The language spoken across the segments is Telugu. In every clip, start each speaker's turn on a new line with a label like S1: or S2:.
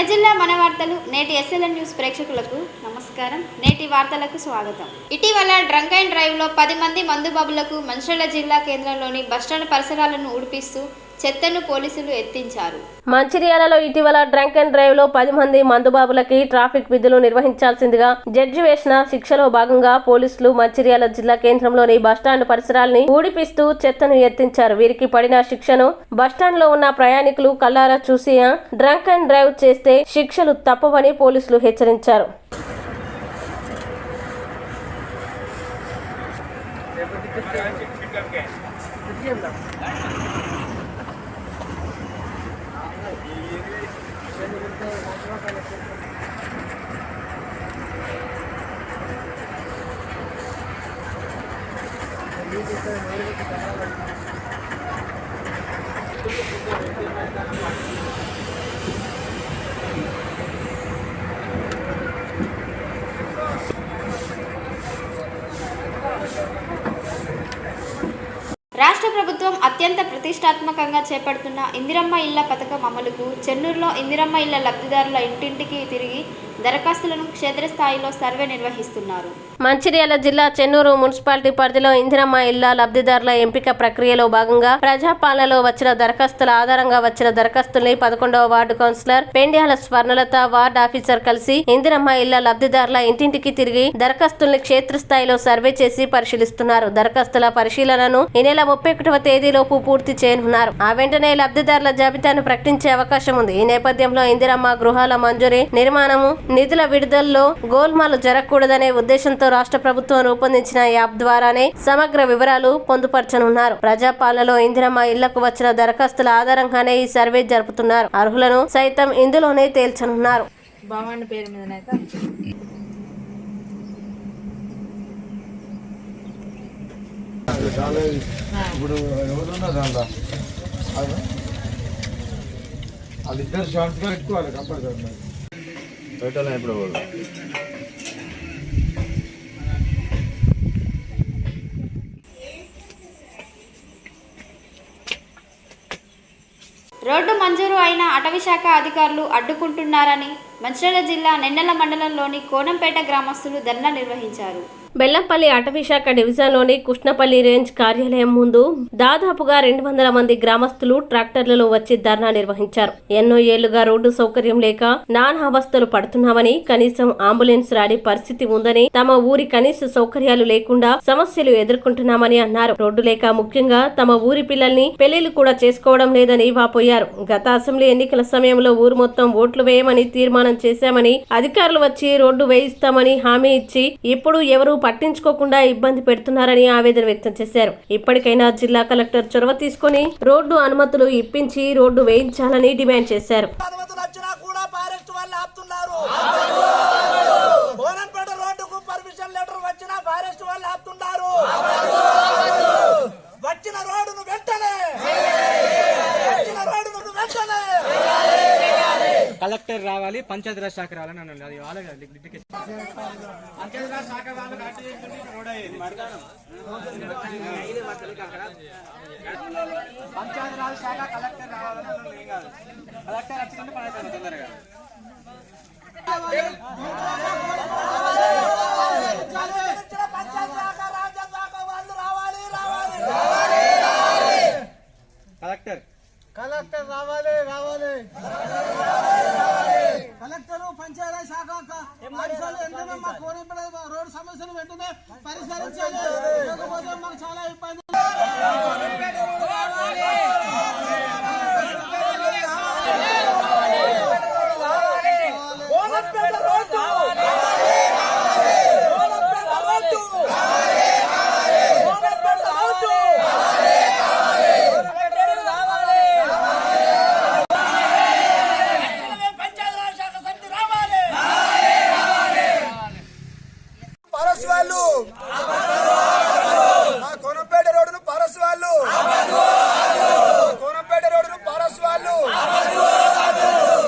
S1: జిల్లా మన వార్తలు నేటి ఎస్ఎల్ఎన్ న్యూస్ ప్రేక్షకులకు నమస్కారం. నేటి వార్తలకు స్వాగతం. ఇటీవల డ్రంక్ అండ్ డ్రైవ్ లో 10 మంది మందుబాబులకు మంచిర్యాల జిల్లా కేంద్రంలోని బస్టాండ్ పరిసరాలను ఊడిపిస్తూ చెత్తను పోలీసులు ఎత్తించారు.
S2: మంచిర్యాలలో ఇటీవల డ్రంక్ అండ్ డ్రైవ్ లో 10 మంది మందుబాబులకి ట్రాఫిక్ విధులు నిర్వహించాల్సిందిగా జడ్జి వేసిన శిక్షలో భాగంగా పోలీసులు మంచిర్యాల జిల్లా కేంద్రంలోని బస్టాండ్ పరిసరాల్ని ఊడిపిస్తూ చెత్తను ఎత్తించారు. వీరికి పడిన శిక్షను బస్టాండ్ లో ఉన్న ప్రయాణికులు కల్లారా చూసి డ్రంక్ అండ్ డ్రైవ్ చేస్తే శిక్షలు తప్పవని పోలీసులు హెచ్చరించారు.
S1: రాష్ట్ర ప్రభుత్వం అత్యంత ప్రతిష్టాత్మకంగా చేపడుతున్న ఇందిరమ్మ ఇళ్ల పథకం అమలుకు చెన్నూరులో ఇందిరమ్మ ఇళ్ల లబ్ధిదారుల ఇంటింటికి తిరిగి దరఖాస్తులను క్షేత్రస్థాయిలో సర్వే నిర్వహిస్తున్నారు.
S2: మంచిర్యాల జిల్లా చెన్నూరు మున్సిపాలిటీ పరిధిలో ఇందిరమ్మ ఇళ్ల లబ్ధిదారుల ఎంపిక ప్రక్రియలో భాగంగా ప్రజాపాలనలో వచ్చిన దరఖాస్తుల ఆధారంగా వచ్చిన దరఖాస్తుల్ని 11వ ward councillor Pendyala Swarnalatha ward officer కలిసి ఇందిరమ్మ ఇళ్ల లబ్ధిదారుల ఇంటింటికి తిరిగి దరఖాస్తుల్ని క్షేత్రస్థాయిలో సర్వే చేసి పరిశీలిస్తున్నారు. దరఖాస్తుల పరిశీలనను ఈ నెల 31వ తేదీలోపు పూర్తి చేయనున్నారు. ఆ వెంటనే లబ్ధిదారుల జాబితాను ప్రకటించే అవకాశం ఉంది. ఈ నేపథ్యంలో ఇందిరమ్మ గృహాల మంజూరీ, నిర్మాణము, నిధుల విడుదలలో గోల్మాలు జరగకూడదనే ఉద్దేశంతో రాష్ట్ర ప్రభుత్వం రూపొందించిన యాప్ ద్వారానే సమగ్ర వివరాలు పొందుపరచనున్నారు. ప్రజాపాలనలో ఇందిరమ్మ ఇళ్లకు వచ్చిన దరఖాస్తుల ఆధారంగానే ఈ సర్వే జరుపుతున్నారు. అర్హులను సైతం ఇందులోనే తేల్చనున్నారు.
S3: ఇప్పుడు ఎవరున్నారు వాళ్ళిద్దరు షార్ట్గా పెట్టుకోవాలి కంపల్సరీ. ఇప్పుడు
S1: రోడ్డు మంజూరు అయిన అటవీశాఖ అధికారులు అడ్డుకుంటున్నారని మంచిర్యాల జిల్లా నెన్నెల మండలంలోని కోనంపేట గ్రామస్తులు ధర్నా నిర్వహించారు.
S2: బెల్లంపల్లి అటవీశాఖ డివిజన్లోని కృష్ణపల్లి రేంజ్ కార్యాలయం ముందు దాదాపుగా 200 మంది గ్రామస్తులు ట్రాక్టర్లలో వచ్చి ధర్నా నిర్వహించారు. ఎన్నో ఏళ్లుగా రోడ్డు సౌకర్యం లేక నానా అవస్థలు పడుతున్నామని, కనీసం అంబులెన్స్ రాని పరిస్థితి ఉందని, తమ ఊరి కనీస సౌకర్యాలు లేకుండా సమస్యలు ఎదుర్కొంటున్నామని అన్నారు. రోడ్డు లేక ముఖ్యంగా తమ ఊరి పిల్లల్ని పెళ్లిళ్లు కూడా చేసుకోవడం లేదని వాపోయారు. గత అసెంబ్లీ ఎన్నికల సమయంలో ఊరు మొత్తం ఓట్లు వేయమని తీర్మానం చేశామని, అధికారులు వచ్చి రోడ్డు వేయిస్తామని హామీ ఇచ్చి ఇప్పుడు ఎవరు పట్టించుకోకుండా ఇబ్బంది పెడుతున్నారని ఆవేదన వ్యక్తం చేశారు. ఇప్పటికైనా జిల్లా కలెక్టర్ చొరవ తీసుకుని రోడ్డు అనుమతులు ఇప్పించి రోడ్డు వేయించాలని డిమాండ్ చేశారు.
S4: కలెక్టర్ రావాలి, పంచాయతీరాజ్ శాఖ రావాలని అన్నారు. అది వాళ్ళ పంచాయతీరాజ్ శాఖ వాళ్ళు పంచాయతీరాజ్ శాఖ కలెక్టర్ రావాలని అన్నారు. ఏం కాదు, కలెక్టర్ వచ్చిందంటే పని అవుతుంది తొందరగా. కలెక్టర్ రావాలి రావాలి.
S5: కలెక్టర్ పంచాయతీ శాఖ రోడ్డు సమస్యలు వెంటనే పరిష్కరించాలి. లేకపోతే మనకు చాలా ఇబ్బంది.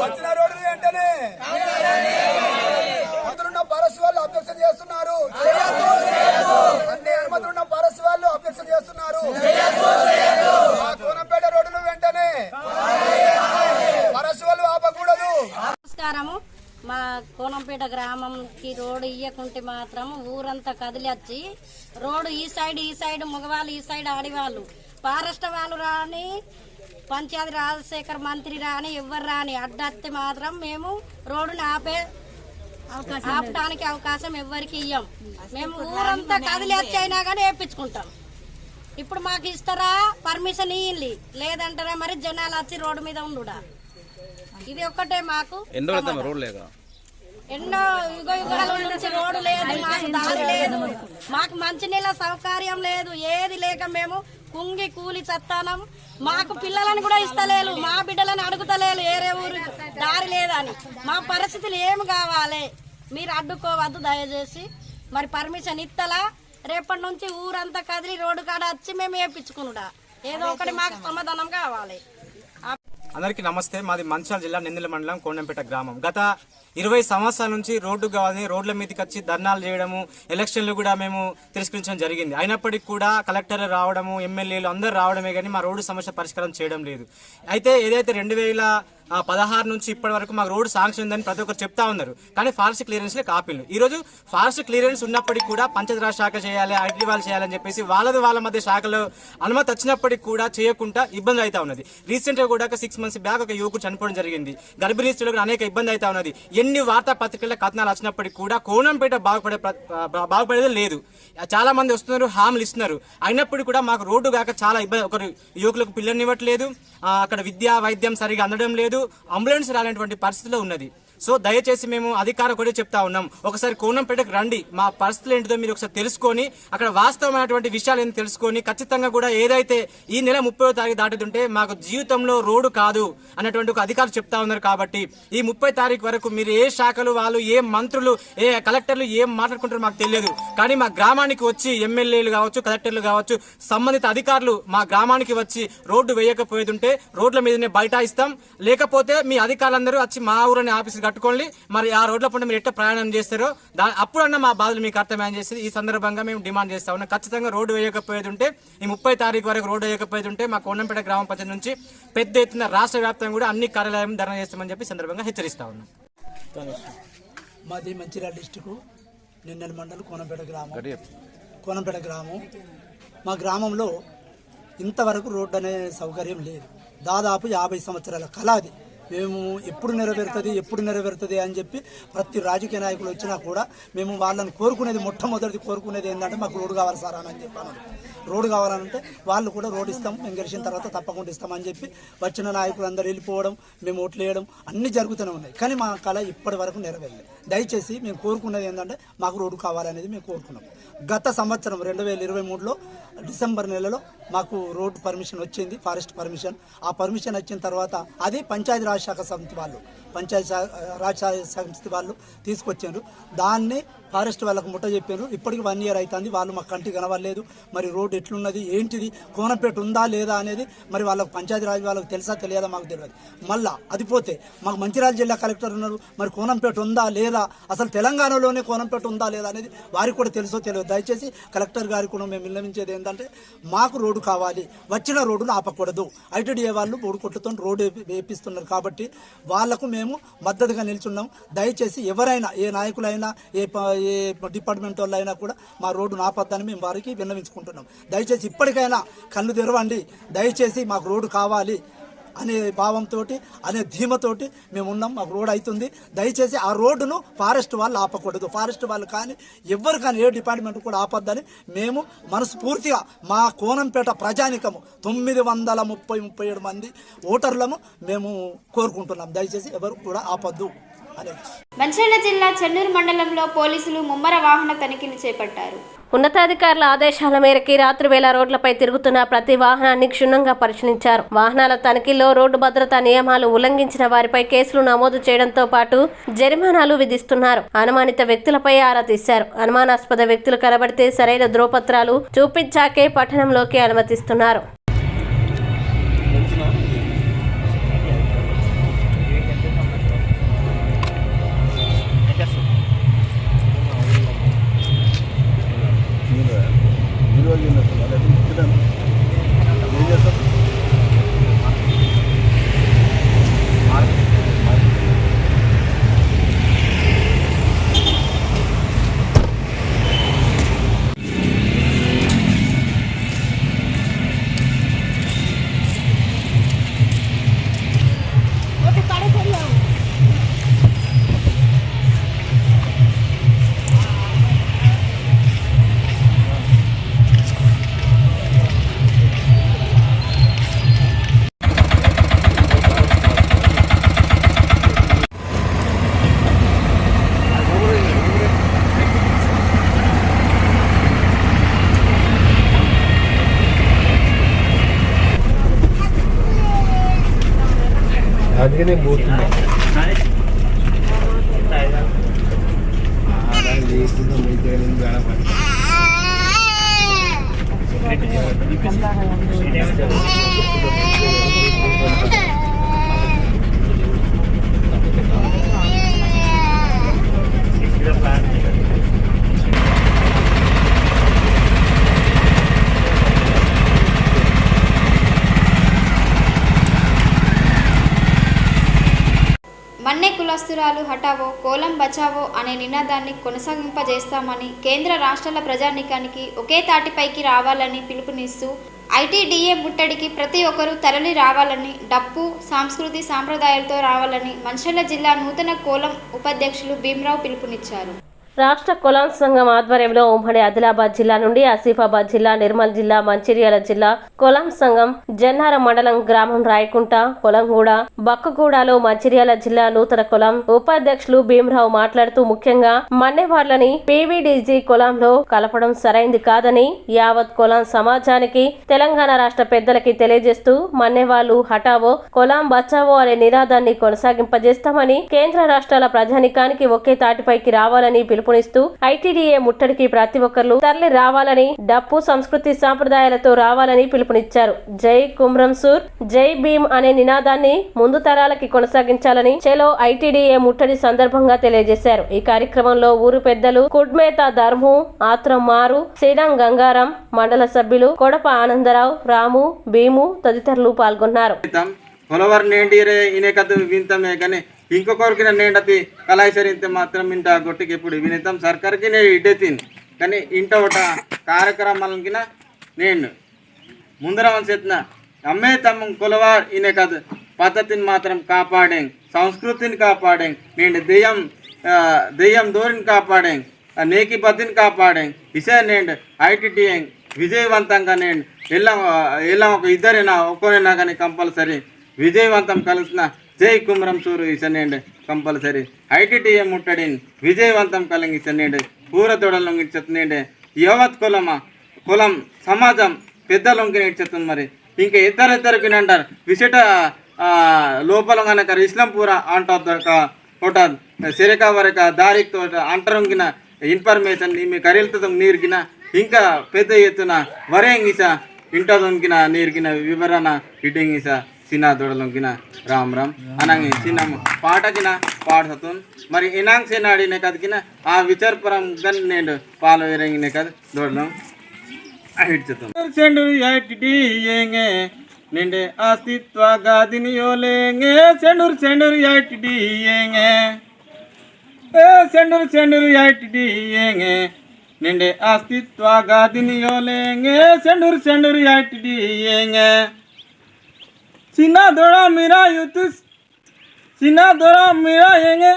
S3: వచ్చిన రోడ్డు వెంటనే
S6: కోనంపేట గ్రామంకి రోడ్డు ఇయ్యకుంటే మాత్రం ఊరంతా కదిలి వచ్చి రోడ్డు ఈ సైడ్ మగవాళ్ళు ఈ సైడ్ ఆడవాళ్ళు ఫారెస్ట్ వాళ్ళు రాని పంచాయతీ రాజశేఖర్ మంత్రి రాని ఎవరు రాని అడ్డత్తే మాత్రం మేము రోడ్డుని ఆపడానికి అవకాశం ఎవరికి ఇయ్యం. మేము ఊరంతా కదిలి వచ్చి అయినా కానీ వేయించుకుంటాం. ఇప్పుడు మాకు ఇస్తారా పర్మిషన్ ఇయ్యండి, లేదంటారా మరి జనాలు వచ్చి రోడ్డు మీద ఉండుడా. ఇది ఒక్కటే మాకు ఎన్నో యుగాల నుంచి రోడ్డు లేదు, మాకు దారి లేదు, మాకు మంచినీళ్ళ సౌకర్యం లేదు, ఏది లేక మేము కుంగి కూలి చత్తానం. మాకు పిల్లలని కూడా ఇస్తలేదు, మా బిడ్డలని అడుగుతలేదు ఏరే ఊరు దారి లేదని. మా పరిస్థితులు ఏమి కావాలి మీరు అడ్డుకోవద్దు దయచేసి. మరి పర్మిషన్ ఇస్తలా రేపటి నుంచి ఊరంతా కదిలి రోడ్డు కాడ వచ్చి మేము వేయించుకునుడా, ఏదో ఒకటి మాకు సమాధానం కావాలి.
S4: అందరికీ నమస్తే. మాది మంచిర్యాల జిల్లా నెందిల మండలం కోనంపేట గ్రామం. గత 20 సంవత్సరాల నుంచి రోడ్డు కావాలని రోడ్ల మీదకి వచ్చి ధర్నాలు చేయడము, ఎలక్షన్లు కూడా మేము తిరస్కరించడం జరిగింది. అయినప్పటికీ కూడా కలెక్టర్లు రావడము, ఎమ్మెల్యేలు అందరూ రావడమే కానీ మా రోడ్డు సమస్య పరిష్కారం చేయడం లేదు. అయితే ఏదైతే 2016 నుంచి ఇప్పటి వరకు మాకు రోడ్డు శాంక్షన్ ఉందని ప్రతి ఒక్కరు చెప్తా ఉన్నారు, కానీ ఫారెస్ట్ క్లియరెన్స్ కాపీలు. ఈ రోజు ఫారెస్ట్ క్లియరెన్స్ ఉన్నప్పటికీ కూడా పంచాయతీరాజ్ శాఖ చేయాలి, ఐటీ వాళ్ళు చేయాలని చెప్పేసి వాళ్ళ మధ్య శాఖలో అనుమతి వచ్చినప్పటికీ కూడా చేయకుండా ఇబ్బంది అవుతా ఉన్నది. రీసెంట్ గా కూడా 6 months బ్యాక్ ఒక యువకుడు చనిపోవడం జరిగింది. గర్భిణీ స్త్రీలకు అనేక ఇబ్బంది అవుతా ఉన్నది. ఎన్ని వార్తాపత్రికల కథనాలు వచ్చినప్పటికీ కూడా కోనంపేట బాగుపడేది లేదు. చాలా మంది వస్తున్నారు, హామీలు ఇస్తున్నారు, అయినప్పటికీ కూడా మాకు రోడ్డు కాక చాలా ఇబ్బంది. ఒకరు యువకులకు పిల్లనివ్వట్లేదు, అక్కడ విద్యా వైద్యం సరిగా అందడం లేదు, అంబులెన్స్ రాలేటువంటి పరిస్థితిలో ఉన్నది. సో దయచేసి మేము అధికారులు కూడా చెప్తా ఉన్నాం, ఒకసారి కోనంపేటకు రండి, మా పరిస్థితులు ఏంటిదో మీరు ఒకసారి తెలుసుకొని అక్కడ వాస్తవమైనటువంటి విషయాలు ఏంటి తెలుసుకొని ఖచ్చితంగా కూడా ఏదైతే ఈ నెల 30వ తారీఖు దాటుతుంటే మాకు జీవితంలో రోడ్డు కాదు అన్నటువంటి ఒక అధికారులు చెప్తా ఉన్నారు. కాబట్టి ఈ 30 తారీఖు వరకు మీరు ఏ శాఖలు వాళ్ళు, ఏ మంత్రులు, ఏ కలెక్టర్లు ఏం మాట్లాడుకుంటారో మాకు తెలియదు, కానీ మా గ్రామానికి వచ్చి ఎమ్మెల్యేలు కావచ్చు, కలెక్టర్లు కావచ్చు, సంబంధిత అధికారులు మా గ్రామానికి వచ్చి రోడ్డు వేయకపోయేది రోడ్ల మీదనే బైఠాయిస్తాం, లేకపోతే మీ అధికారులందరూ వచ్చి మా ఊరని ఆఫీసు కట్టుకోండి, మరి ఆ రోడ్ల పంట మీరు ఎట్లా ప్రయాణం చేస్తారో అప్పుడన్నా మా బాధలు మీకు అర్థమేం చేసి ఈ సందర్భంగా మేము డిమాండ్ చేస్తా ఉన్నాం. ఖచ్చితంగా రోడ్డు వేయకపోయేది ఉంటే ఈ 30 తారీఖు వరకు రోడ్డు వేయకపోయేది ఉంటే మా కోనంపేట గ్రామ పంచాయతీ నుంచి పెద్ద ఎత్తున రాష్ట్ర వ్యాప్తంగా కూడా అన్ని కార్యాలయం ధర్నా చేస్తామని చెప్పి సందర్భంగా హెచ్చరిస్తా ఉన్నాం.
S5: మాది మంచిర్యాల డిస్టిక్ నెన్నెల మండలం కోనంపేట గ్రామం. మా గ్రామంలో ఇంతవరకు రోడ్డు అనే సౌకర్యం లేదు. దాదాపు 50 సంవత్సరాల కళ అది. మేము ఎప్పుడు నెరవేరుతుంది అని చెప్పి ప్రతి రాజకీయ నాయకులు వచ్చినా కూడా మేము వాళ్ళని మొట్టమొదటిది కోరుకునేది ఏంటంటే మాకు రోడ్డు కావాలి సార్ అని చెప్పాను. రోడ్డు కావాలంటే వాళ్ళు కూడా రోడ్డు ఇస్తాం, మేము గెలిచిన తర్వాత తప్పకుండా ఇస్తామని చెప్పి వచ్చిన నాయకులు అందరూ వెళ్ళిపోవడం, మేము ఓట్లు వేయడం అన్నీ జరుగుతూనే ఉన్నాయి. కానీ మా కళ ఇప్పటి వరకు నెరవేరలేదు. దయచేసి మేము కోరుకున్నది ఏంటంటే మాకు రోడ్డు కావాలనేది మేము కోరుకున్నాం. గత సంవత్సరం 2023లో డిసెంబర్ నెలలో మాకు రోడ్డు పర్మిషన్ వచ్చింది, ఫారెస్ట్ పర్మిషన్. ఆ పర్మిషన్ వచ్చిన తర్వాత అది పంచాయతీ రాజ్ శాఖ సమితి వాళ్ళు తీసుకొచ్చారు. దాన్ని ఫారెస్ట్ వాళ్ళకు ముట్ట చెప్పారు. ఇప్పటికి 1 year అవుతుంది, వాళ్ళు మాకు కంటికి కనవలేదు. మరి రోడ్డు ఎట్లున్నది ఏంటిది, కోనంపేట ఉందా లేదా అనేది మరి వాళ్ళకు పంచాయతీ రాజ్ వాళ్ళకి తెలుసా తెలియదా మాకు తెలియదు. మళ్ళా అది పోతే మాకు మంచిర్యాల జిల్లా కలెక్టర్ ఉన్నారు, మరి కోనంపేట ఉందా లేదా, అసలు తెలంగాణలోనే కోనంపేట ఉందా లేదా అనేది వారికి కూడా తెలుసో తెలియదు. దయచేసి కలెక్టర్ గారికి కూడా మేము విన్నవించేది ఏంటంటే మాకు రోడ్డు కావాలి, వచ్చిన రోడ్డును ఆపకూడదు. ఐటీడీఏ వాళ్ళు 3 కోట్లతో రోడ్డు వేపిస్తున్నారు కాబట్టి వాళ్లకు మేము మద్దతుగా నిల్చున్నాం. దయచేసి ఎవరైనా, ఏ నాయకులైనా, ఏ డిపార్ట్మెంట్ వాళ్ళు అయినా కూడా మా రోడ్డు ఆపొద్దని మేము వారికి విన్నవించుకుంటున్నాం. దయచేసి ఇప్పటికైనా కళ్ళు తెరవండి, దయచేసి మాకు రోడ్డు కావాలి అనే భావంతో, అనే ధీమతోటి మేము ఉన్నాం. మాకు రోడ్ అవుతుంది. దయచేసి ఆ రోడ్డును ఫారెస్ట్ వాళ్ళు ఆపకూడదు. ఫారెస్ట్ వాళ్ళు కానీ ఎవరు కానీ ఏ డిపార్ట్మెంట్ కూడా ఆపొద్దని మేము మనస్ఫూర్తిగా మా కోనంపేట ప్రజానికము 937 మంది ఓటర్లను మేము కోరుకుంటున్నాం. దయచేసి ఎవరు కూడా ఆపొద్దు అనేది.
S1: మంచిర్యాల జిల్లా చెన్నూరు మండలంలో పోలీసులు ముమ్మర వాహన తనిఖీలు చేపట్టారు.
S2: ఉన్నతాధికారుల ఆదేశాల మేరకు రాత్రి వేళ రోడ్లపై తిరుగుతున్న ప్రతి వాహనాన్ని క్షుణ్ణంగా పరిశీలించారు. వాహనాల తనిఖీలో రోడ్డు భద్రతా నియమాలు ఉల్లంఘించిన వారిపై కేసులు నమోదు చేయడంతో పాటు జరిమానాలు విధిస్తున్నారు. అనుమానిత వ్యక్తులపై ఆరా తీశారు. అనుమానాస్పద వ్యక్తులు కనబడితే సరైన ధ్రువపత్రాలు చూపించాకే పట్టణంలోకి అనుమతిస్తున్నారు.
S3: అందుకనే పోతున్నాం లేకుండా మీతో
S1: మన్నే కులస్తురాలు హటావో కోలం బచావో అనే నినాదాన్ని కొనసాగింపజేస్తామని కేంద్ర రాష్ట్రాల ప్రజానీకానికి ఒకే తాటిపైకి రావాలని పిలుపునిస్తూ ఐటీడీఏ ముట్టడికి ప్రతి ఒక్కరూ తరలి రావాలని, డప్పు సంస్కృతి సాంప్రదాయాలతో రావాలని మంచిర్యాల జిల్లా నూతన కోలం ఉపాధ్యక్షులు భీమరావు పిలుపునిచ్చారు.
S2: రాష్ట్ర కులం సంఘం ఆధ్వర్యంలో ఉమ్మడి ఆదిలాబాద్ జిల్లా నుండి ఆసిఫాబాద్ జిల్లా, నిర్మల్ జిల్లా, మంచిర్యాల జిల్లా కులం సంఘం జన్నార మండలం గ్రామం రాయకుంట, కొలంగూడ, బక్కగూడలో మంచిర్యాల జిల్లా నూతన కులం ఉపాధ్యక్షులు భీమరావు మాట్లాడుతూ ముఖ్యంగా మన్నెవార్లని పీవీడీజీ కులంలో కలపడం సరైంది కాదని యావత్ కులం సమాజానికి తెలంగాణ రాష్ట్ర పెద్దలకి తెలియజేస్తూ మన్నెవాళ్లు హటావో కులం బచావో అనే నినాదాన్ని కొనసాగింపజేస్తామని, కేంద్ర రాష్ట్రాల ప్రజానికానికి ఒకే తాటిపైకి రావాలని పిలుపునిస్తూ ఐటీడీఏ ముట్టడికి ప్రతి ఒక్కరు తరలి రావాలని, డప్పు సంస్కృతి సాంప్రదాయాలతో రావాలని పిలుపునిచ్చారు. జై కుమ్రంసూర్, జై భీమ్ అనే నినాదాన్ని ముందు తరాలకి కొనసాగించాలని చెలో ఐటీడీఏ ముట్టడి సందర్భంగా తెలియజేశారు. ఈ కార్యక్రమంలో ఊరు పెద్దలు కుడ్మేత ధర్ము, ఆత్రం మారు, శ్రీడం గంగారం, మండల సభ్యులు కొడప ఆనందరావు, రాము, భీము తదితరులు పాల్గొన్నారు.
S7: కొలవర్ నేండిరే ఇనే కథ వింతమే కానీ ఇంకొకరికి నేండతి కళాయిసరింతే మాత్రం ఇంట గొట్టికి ఎప్పుడు వినితాం సర్కార్కి నేను ఇడ్డే తిని కానీ ఇంట ఒక కార్యక్రమాలకి నేను ముందరవని చెప్తున్నా అమ్మే తమ్మ కొలవార్ ఇనే కాదు పద్ధతిని మాత్రం కాపాడేం, సంస్కృతిని కాపాడేం, నేను దెయ్యం దోరిని కాపాడేం, నేకి పద్ధతిని కాపాడేం, ఇసే నేను ఐటీడీఏ విజయవంతంగా నేను ఎలా ఒక ఇద్దరైనా ఒక్కరైనా కానీ కంపల్సరీ విజయవంతం కలుస్తున్న జై కుమ్రంసూరు ఇసనేండి కంపల్సరీ ఐటీడీఏ ముట్టడిని విజయవంతం కలిగిసనేండి పూర తొడలొంగి చెప్తుండే యావత్ కులం సమాజం పెద్దలొంగి చెప్తుంది. మరి ఇంకా ఇద్దరికి అంటారు విసిట లోపల కనుక ఇస్లాంపూర అంట సిరక వరక దారికి అంటరొంగిన ఇన్ఫర్మేషన్ మీ కరీలతో నీరుగిన ఇంకా పెద్ద ఎత్తున వరేంగిస ఇంట దొంగిన నీరుగిన వివరణ ఇటంగిస సినా దొడలొంగిన రామ్ రామ్ అనంగి సిన్న పాటకిన పాడుతుంది. మరి ఇనాంగ్ సేనాడినే కదికిన ఆ విచారపురం గన్ నేను పాల వేరంగినే కదా దొడలం నిండే అస్తిత్వ గాదిని యోలేంగే సెండూరు యాటిడియేంగే సెండూరు యాటిడియేంగే నిండే అస్తిత్వ గాదిని యోలేంగే సెండూరు యాటిడియేంగే सीना दौड़ा मेरा यूतुस सीना दौड़ा मेरा येंगे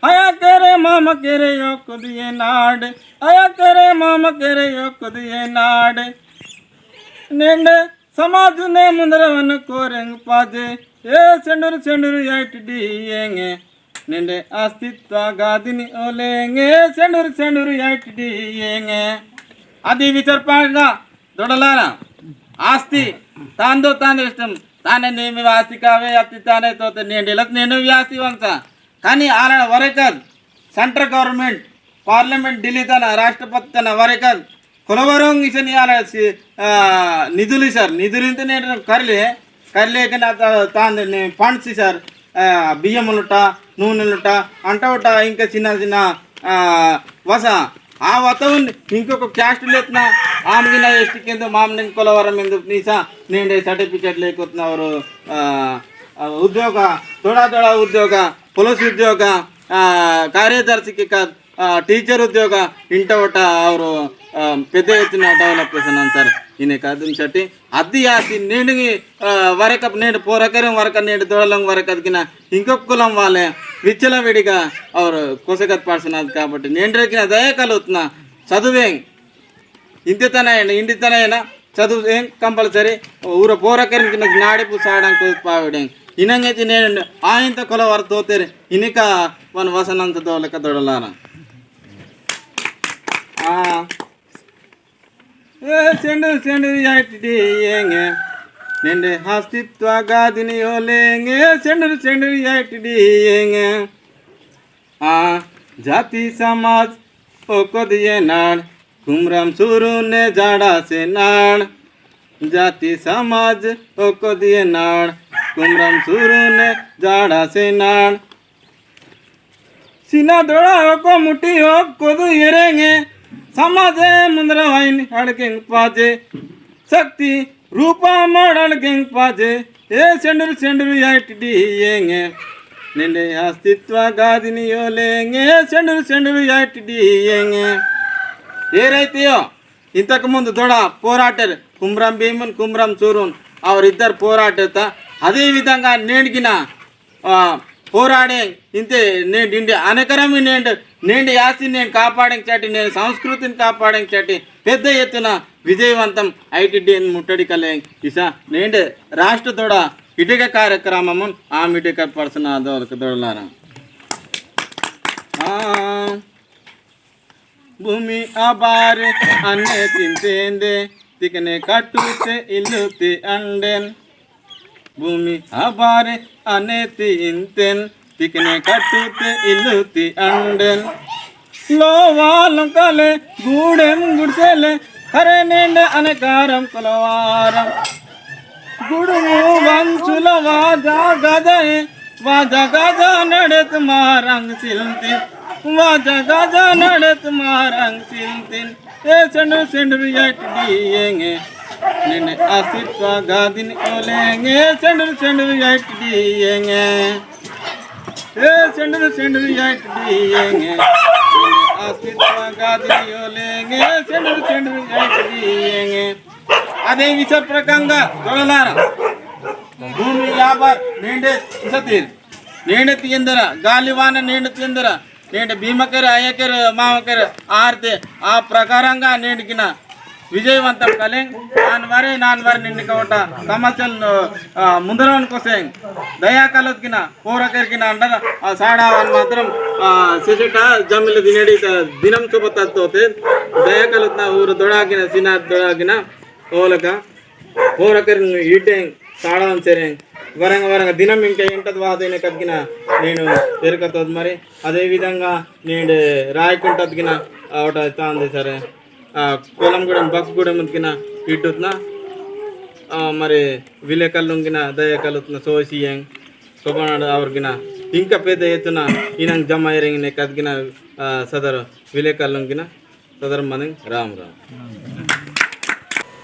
S7: आया करे मामा करे यो कुदिए नाड आया करे मामा करे यो कुदिए नाड नेंडे समाज ने मुंदरवन कोरेंग पाजे ए सेंडूर याटिडियेंगे निंडे अस्तित्व गादिनी ओलेंगे सेंडूर याटिडियेंगे అది విచర్పాగా దొడలారా ఆస్తి తాందో తాను ఇష్టం తానే నేమి ఆస్తి కావే అత్తి తానే తోతే నేను ఆస్తి వంశ కానీ ఆడ వరకల్ సెంట్రల్ గవర్నమెంట్ పార్లమెంట్ ఢిల్లీ తన రాష్ట్రపతి తన వరకల్ కొలవరంగ్ ఇసని ఆడ నిధులు సార్ నిధులు ఇంత నేను కర్లేక తాను ఫండ్స్ సార్ బియ్యములుట నూనెలుట అంటవుట ఇంకా చిన్న వస ఆ వతవుని ఇంకొక క్యాస్ట్ లేకున్నా ఆమెగిన ఎస్టికేందు మామని కొలవరం ఎందుకు నీసా నేను సర్టిఫికేట్ లేకున్నా ಅವರು ಉದ್ಯೋಗ ಥೋಡಾ ಉದ್ಯೋಗ ಪೊಲೀಸ್ ಉದ್ಯೋಗ ಕಾರ್ಯದರ್ಶಿಗೆ టీచర్ ఉద్యోగ ఇంట ఒకట ಅವರು పెద్ద ఎత్తున డెవలప్ చేస్తున్నాను సార్ ఈయన కాదు సట్టి అది ఆసి నేను వరక నేను పోరకరం వరక నేను దొడలం వరకు అదికిన ఇంకొక కులం వాళ్ళే విచ్చల విడిగా ಅವರು కోసగత్ పడుతున్నది కాబట్టి నేను రేకిన దయ కలుగుతున్నా చదువేం ఇంటితనైనా చదువు ఏం కంపల్సరీ ఊర పోరకరికి నాడిపు సాడం కోపావిడే ఇనంగైతే నేను ఆయంత కొల వర తోతేరు ఇనిక మన వసనంత దోలక దొడలాన సెండు యాటిడియేంగే निंडे अस्तित्व गादिनियो लेंगे सेंडर सेंडर याइट दिएंगे जाति समाज ओको दिए नाड़ कुमरम सुरू ने जाड़ा से नाड़ जाति समाज ओको दिए नाड़ कुमरम सुरू ने जाड़ा से नाड़ सीना दौड़ा ओको मुट्ठी ओको दु एरेंगे समाजे मुंद्र वाइन अड़केंग पाजे शक्ति रूपा मड़केंग पाजे ए सेंडर सेंडर याइट दिएंगे निंडे अस्तित्व गादिनियो लेंगे सेंडर सेंडर याइट दिएंगे ఏ రైతేయో ఇంతకు ముందు దొడ పోరాటారు కుమ్రం భీమున్ కుమ్రం చూరున్ అవరిద్దరు పోరాటత అదే విధంగా నేడిగిన పోరాడే ఇంతే నేను ఇండి అనకరమి నేను యాసి నేను కాపాడించటి నేను సంస్కృతిని కాపాడించటి పెద్ద ఎత్తున విజయవంతం ఐటీడీ ముట్టడి కలే ఇసా నేను రాష్ట్ర దొడ ఇటుక కార్యక్రమము ఆ ఇటుక పర్సన్ దొడలారా भूमि आबार अन्ने तिंतेंदे तिकने कटुते इल्लुते अंडेन भूमि आबार अन्ने तिंतेन तिकने कटुते इल्लुते अंडेन लोवालं कले गूडेन गुडसेले हरे नेंडे अनेकारम कलवारम गुडमु वंचुल वाजा गाजा नडत मारंग सिलंती वाजा गाजा नडत मारंग सिलंतीन ए सेंडर सेंडर याइट दिएंगे निंडे अस्तित्व गादिन ओलेंगे सेंडर सेंडर याइट दिएंगे ए सेंडर सेंडर याइट दिएंगे निंडे अस्तित्व गादिन ओलेंगे सेंडर सेंडर याइट दिएंगे अदे विचार प्रकांगा दोलारा भूमि लाभर नेंडे सतीर नेंडे तिंदर गालिवान नेंडे तिंदर नेंडे भीमकर अयकर मावकर आरते आ प्रकारंगा नेंडकिना विजयवंतम कले नानवारे निन्ने कवटा समस्यल मुंदरवन कोसें दया कलतकिना पोरकरकिना अंडर साडावन मात्रम सेसेटा जमिल दिनेडी दिनम सुबततोते दया कलतना ऊर दोडाकिना सिना दोडाकिना ओलका पोरकर ఈటెంగ్ సాడవం చెరెంగ్ వరంగ వరంగ దినం ఇంకా ఎంటది వాదైన కద్గిన నేను ఎరకతోది మరి అదే విధంగా నేను రాయకుంటదిగిన ఒకట తాంది సరే కోలంగూడెం బక్స్గూడెం ముందుకిన ఇటుతున్న మరి విలేకల్లుంగిన దయకలుతున్న సోసియంగ్ శోభనాడు ಅವ್ರಿಗಿನ ఇంకా పెద్ద ఎత్తున ఈనంగ్ జమ అయ్యింగిన కద్గిన సదరు విలేకల్లుంగిన సదరు మనంగ్ రామ్ రామ్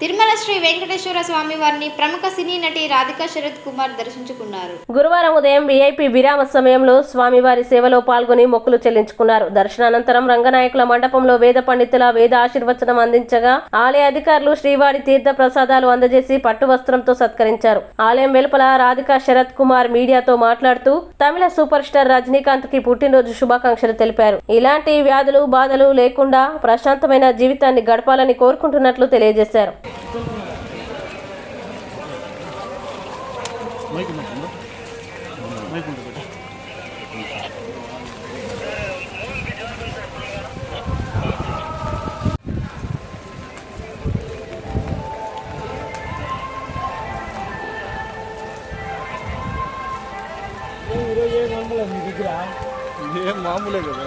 S1: తిరుమల శ్రీ వెంకటేశ్వర స్వామి వారిని ప్రముఖ సినీ నటి రాధికా శరత్ కుమార్ దర్శించుకున్నారు.
S2: గురువారం ఉదయం వీఐపీ విరామ సమయంలో స్వామివారి సేవలో పాల్గొని మొక్కులు చెల్లించుకున్నారు. దర్శనానంతరం రంగనాయకుల మండపంలో వేద పండితుల వేద ఆశీర్వచనం అందించగా ఆలయ అధికారులు శ్రీవారి తీర్థ ప్రసాదాలు అందజేసి పట్టు వస్త్రంతో సత్కరించారు. ఆలయం వెలుపల రాధికా శరత్ కుమార్ మీడియాతో మాట్లాడుతూ తమిళ సూపర్ స్టార్ రజనీకాంత్ కి పుట్టినరోజు శుభాకాంక్షలు తెలిపారు. ఇలాంటి వ్యాధులు బాధలు లేకుండా ప్రశాంతమైన జీవితాన్ని గడపాలని కోరుకుంటున్నట్లు తెలియజేశారు.
S3: మామూలే కదా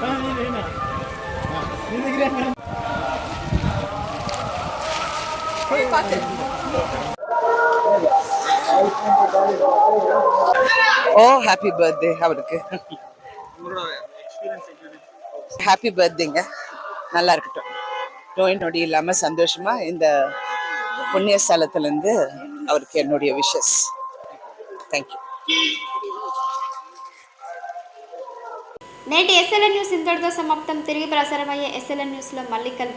S8: ஓ ஹாப்பி பர்த்டே அவருக்கு. ஹாப்பி பர்த்டேங்க, நல்லா இருக்கட்டும், நோய் நொடி இல்லாமல் சந்தோஷமா இந்த புண்ணிய ஸ்தலத்திலேருந்து அவருக்கு என்னுடைய விஷஸ். தேங்க்யூ.
S1: నేటి ఎస్ఎల్ఎన్ న్యూస్ ఇంతటితో సమాప్తం. తిరిగి ప్రసారమయ్యే ఎస్ఎల్ఎన్ న్యూస్లో మళ్ళీ కలుద్దాం.